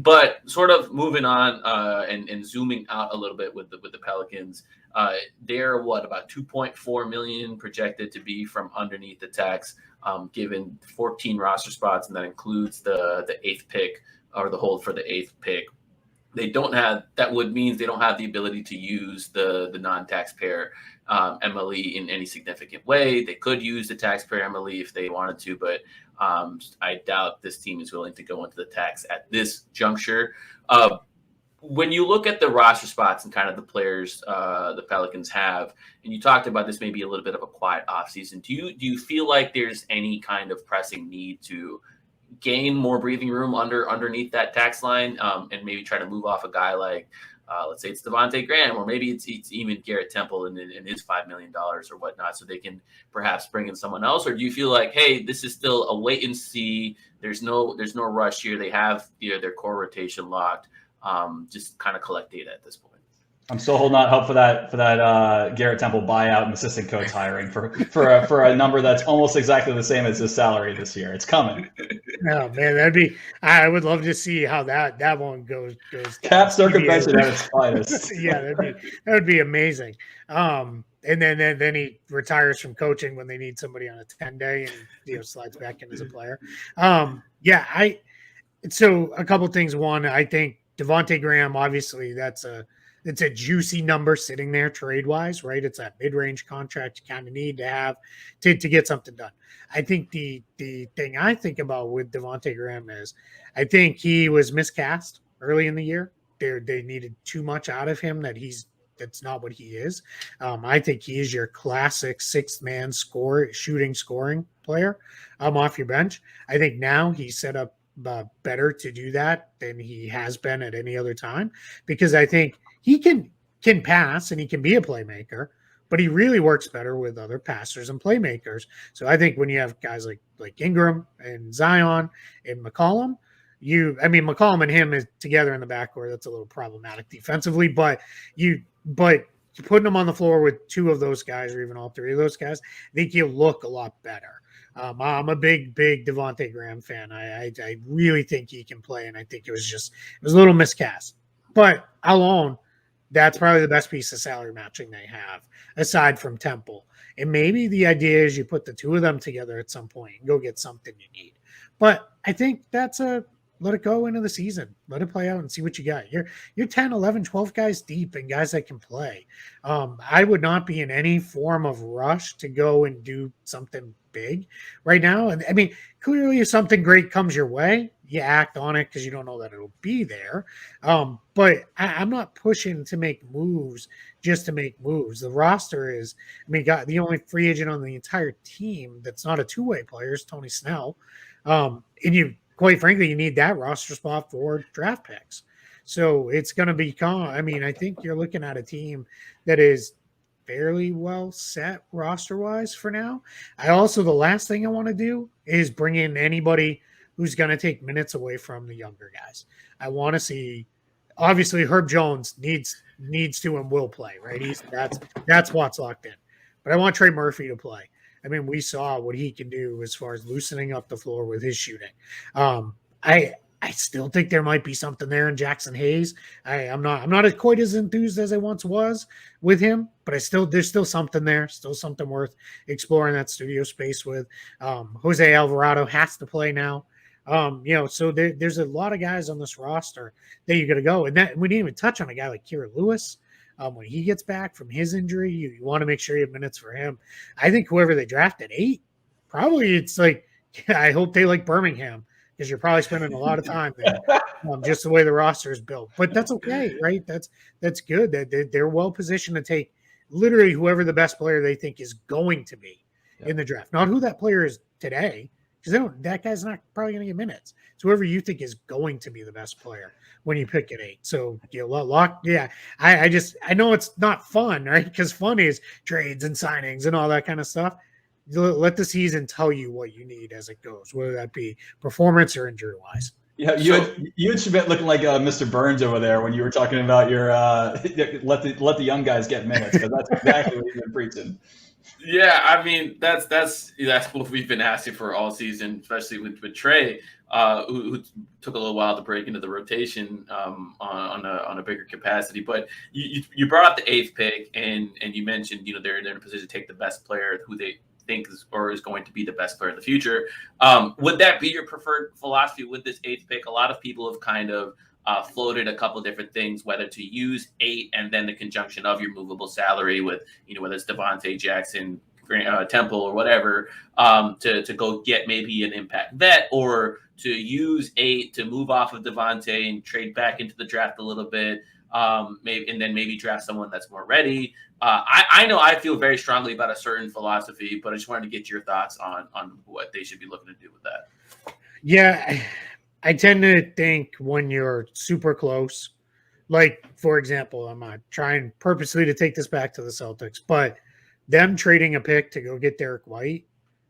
But sort of moving on and zooming out a little bit with the Pelicans, they're about 2.4 million projected to be from underneath the tax, given 14 roster spots, and that includes the eighth pick or the hold for the eighth pick. They don't have that means they don't have the ability to use the non-taxpayer MLE in any significant way. They could use the taxpayer MLE if they wanted to, but I doubt this team is willing to go into the tax at this juncture. When you look at the roster spots and kind of the players the Pelicans have, and you talked about this maybe a little bit of a quiet offseason, do you feel like there's any kind of pressing need to gain more breathing room underneath that tax line, and maybe try to move off a guy like, let's say it's Devontae Graham, or maybe it's even Garrett Temple and his $5 million or whatnot, so they can perhaps bring in someone else? Or do you feel like, hey, this is still a wait and see? There's no rush here. They have their core rotation locked. Just kind of collect data at this point. I'm still holding out hope for that Garrett Temple buyout and assistant coach hiring for a number that's almost exactly the same as his salary this year. It's coming. Oh man, I would love to see how that one goes. Cap circumvention at its finest. Yeah, that would be amazing. And then he retires from coaching when they need somebody on a 10-day and slides back in as a player. So a couple things. One, I think Devontae Graham, obviously it's a juicy number sitting there trade-wise, right? It's that mid-range contract you kind of need to have to get something done. I think the thing I think about with Devontae Graham is I think he was miscast early in the year. They needed too much out of him that's not what he is. I think he is your classic sixth-man scoring player off your bench. I think now he's set up better to do that than he has been at any other time, because I think he can pass and he can be a playmaker, but he really works better with other passers and playmakers. So I think when you have guys like Ingram and Zion and McCollum, McCollum and him is together in the backcourt. That's a little problematic defensively, but putting them on the floor with two of those guys or even all three of those guys, I think you'll look a lot better. I'm a big Devontae Graham fan. I really think he can play, and I think it was a little miscast. But alone, that's probably the best piece of salary matching they have, aside from Temple. And maybe the idea is you put the two of them together at some point and go get something you need. But I think that's let it go into the season. Let it play out and see what you got. You're 10, 11, 12 guys deep and guys that can play. I would not be in any form of rush to go and do something big right now. And clearly if something great comes your way, you act on it because you don't know that it'll be there. But I'm not pushing to make moves just to make moves. The roster is, the only free agent on the entire team that's not a two-way player is Tony Snell. Quite frankly, you need that roster spot for draft picks. So it's going to become, I think you're looking at a team that is fairly well set roster-wise for now. The last thing I want to do is bring in anybody who's going to take minutes away from the younger guys. I want to see, obviously, Herb Jones needs to and will play, right? That's what's locked in. But I want Trey Murphy to play. We saw what he can do as far as loosening up the floor with his shooting. I still think there might be something there in Jackson Hayes. I'm not quite as enthused as I once was with him, but there's still something there, still something worth exploring that studio space with. Jose Alvarado has to play now. So there's a lot of guys on this roster that you're going to go. And that we didn't even touch on a guy like Kira Lewis. When he gets back from his injury, you want to make sure you have minutes for him. I think whoever they draft at 8, probably it's I hope they like Birmingham, because you're probably spending a lot of time there, just the way the roster is built. But that's okay, right? That's good. They're well positioned to take literally whoever the best player they think is going to be in the draft. Not who that player is today, because that guy's not probably going to get minutes. It's whoever you think is going to be the best player when you pick at 8. So lock. Yeah, I know it's not fun, right? Because fun is trades and signings and all that kind of stuff. Let the season tell you what you need as it goes, whether that be performance or injury wise. Yeah, you had Schmidt looking like Mr. Burns over there when you were talking about your let the young guys get minutes, because that's exactly what you've been preaching. Yeah, that's what we've been asking for all season, especially with Trey. who took a little while to break into the rotation on a bigger capacity. But you brought up the 8th pick, and you mentioned they're in a position to take the best player who they think is going to be the best player in the future. Would that be your preferred philosophy with this 8th pick? A lot of people have kind of floated a couple different things, whether to use 8 and then the conjunction of your movable salary with, whether it's Devontae Jackson, Temple, or whatever, to go get maybe an impact vet, or to use 8 to move off of Devontae and trade back into the draft a little bit, maybe draft someone that's more ready. I know I feel very strongly about a certain philosophy, but I just wanted to get your thoughts on what they should be looking to do with that. Yeah, I tend to think when you're super close, like, for example, I'm not trying purposely to take this back to the Celtics, but them trading a pick to go get Derek White,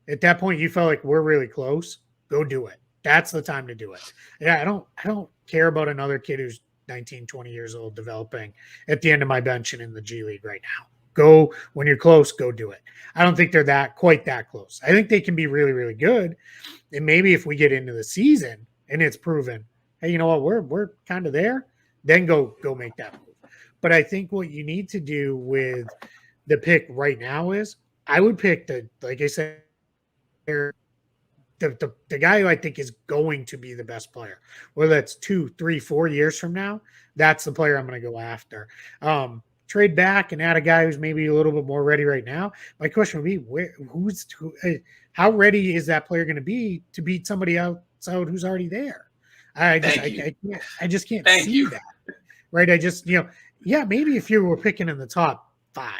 at that point you felt like we're really close. Go do it. That's the time to do it. Yeah, I don't care about another kid who's 19, 20 years old developing at the end of my bench and in the G League right now. Go when you're close, go do it. I don't think they're quite that close. I think they can be really, really good. And maybe if we get into the season and it's proven, hey, you know what, we're kind of there, then go make that move. But I think what you need to do with the pick right now is I would pick like I said, the guy who I think is going to be the best player, whether that's 2, 3, 4 years from now, that's the player I'm going to go after. Trade back and add a guy who's maybe a little bit more ready right now. My question would be, how ready is that player going to be to beat somebody else out who's already there? I just can't see that. Right. Maybe if you were picking in the top 5,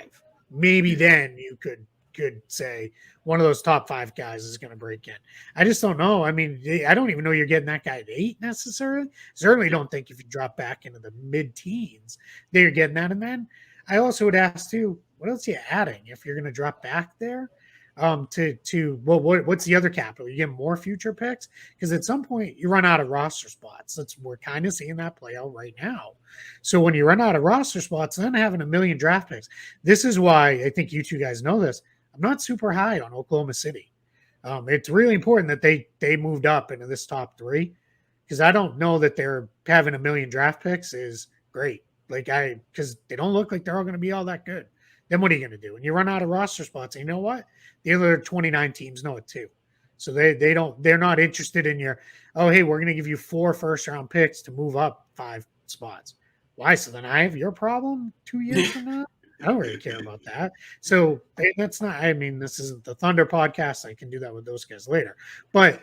maybe then you could say one of those top 5 guys is going to break in. I just don't know. I mean, I don't even know you're getting that guy at 8 necessarily. Certainly don't think if you drop back into the mid-teens that you're getting that. And then I also would ask too, what else are you adding if you're going to drop back there? What's the other capital? You get more future picks because at some point you run out of roster spots. We're kind of seeing that play out right now. So when you run out of roster spots, then having a million draft picks, this is why I think you two guys know this. I'm not super high on Oklahoma City. It's really important that they moved up into this top 3 because I don't know that they're having a million draft picks is great. Because they don't look like they're all going to be all that good. Then what are you going to do? And you run out of roster spots. And you know what? The other 29 teams know it too. So they're not interested in your, oh, hey, we're going to give you 4 first-round picks to move up 5 spots. Why? So then I have your problem 2 years from now? I don't really care about that. So that's not, I mean, this isn't the Thunder podcast. I can do that with those guys later. But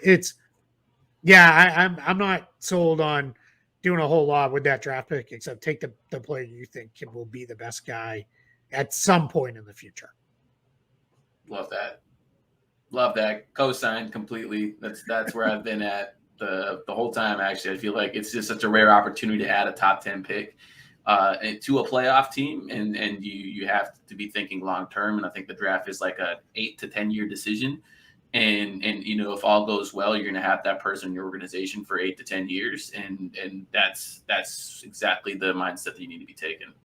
I'm not sold on doing a whole lot with that draft pick, except take the player you think will be the best guy at some point in the future. Love that. Co-signed completely. That's where I've been at the whole time. Actually, I feel like it's just such a rare opportunity to add a top 10 pick to a playoff team, and you have to be thinking long term. And I think the draft is like a 8 to 10 year decision. And if all goes well, you're going to have that person in your organization for 8 to 10 years, and that's exactly the mindset that you need to be taking.